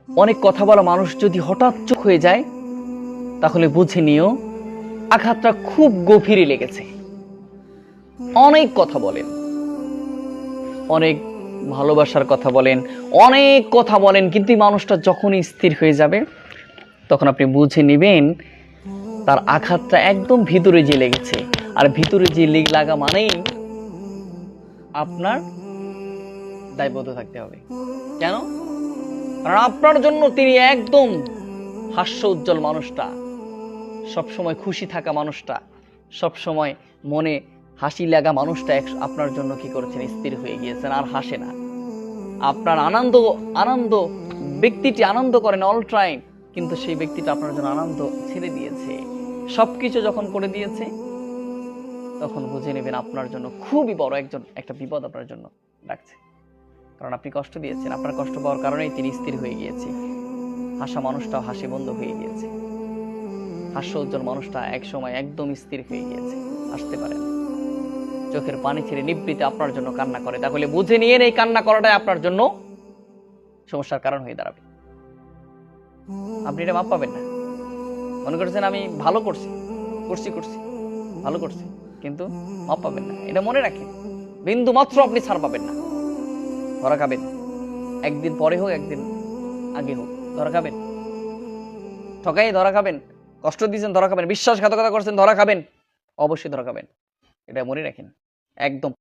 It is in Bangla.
অনেক কথা বলা মানুষ যদি হঠাৎ চুপ হয়ে যায় তাহলে বুঝে নিও আঘাতটা খুব গভীরে লেগেছে। অনেক কথা বলেন, অনেক ভালোবাসার কথা বলেন, অনেক কথা বলেন, কিন্তু এই মানুষটা যখনই স্থির হয়ে যাবে তখন আপনি বুঝে নেবেন তার আঘাতটা একদম ভিতরে যে লেগেছে। আর ভিতরে যে লাগা মানেই আপনার দায়বদ্ধ থাকতে হবে। কেন? কারণ আপনার জন্য তিনি একদম হাস্য উজ্জ্বল মানুষটা, সবসময় খুশি থাকা মানুষটা, সবসময় মনে হাসি লাগা মানুষটা আপনার জন্য কি করেছেন? স্থির হয়ে গিয়েছেন, আর হাসে না। আপনার আনন্দ আনন্দ ব্যক্তিটি আনন্দ করেন অল টাইম, কিন্তু সেই ব্যক্তিটা আপনার জন্য আনন্দ ছেড়ে দিয়েছে, সবকিছু যখন করে দিয়েছে তখন বুঝে নেবেন আপনার জন্য খুবই বড় একটা বিপদ আপনার জন্য ডাকছে। কারণ আপনি কষ্ট দিয়েছেন, আপনার কষ্ট পাওয়ার কারণেই তিনি স্থির হয়ে গিয়েছে। হাসা মানুষটাও হাসি বন্ধ হয়ে গিয়েছে, হাস্য উজ্জ্বল মানুষটা এক সময় একদম স্থির হয়ে গিয়েছে, আসতে পারেন। চোখের পানি ছেড়ে নিবৃতে আপনার জন্য কান্না করে, তাহলে বুঝে নিয়ে এই কান্না করাটাই আপনার জন্য সমস্যার কারণ হয়ে দাঁড়াবে। আপনি এটা মাপ পাবেন না। মনে করছেন আমি ভালো করছি ভালো করছি, কিন্তু মাপ পাবেন না। এটা মনে রাখেন, বিন্দু মাত্র আপনি ছাড় পাবেন না। ধরা খাবেন, একদিন পরে হোক একদিন আগে হোক ধরা খাবেন। ঠকাই ধরা খাবেন, কষ্ট দিয়েছেন ধরা খাবেন, বিশ্বাসঘাতকতা করছেন ধরা খাবেন, অবশ্যই ধরা খাবেন। এটা মনে রাখেন একদম।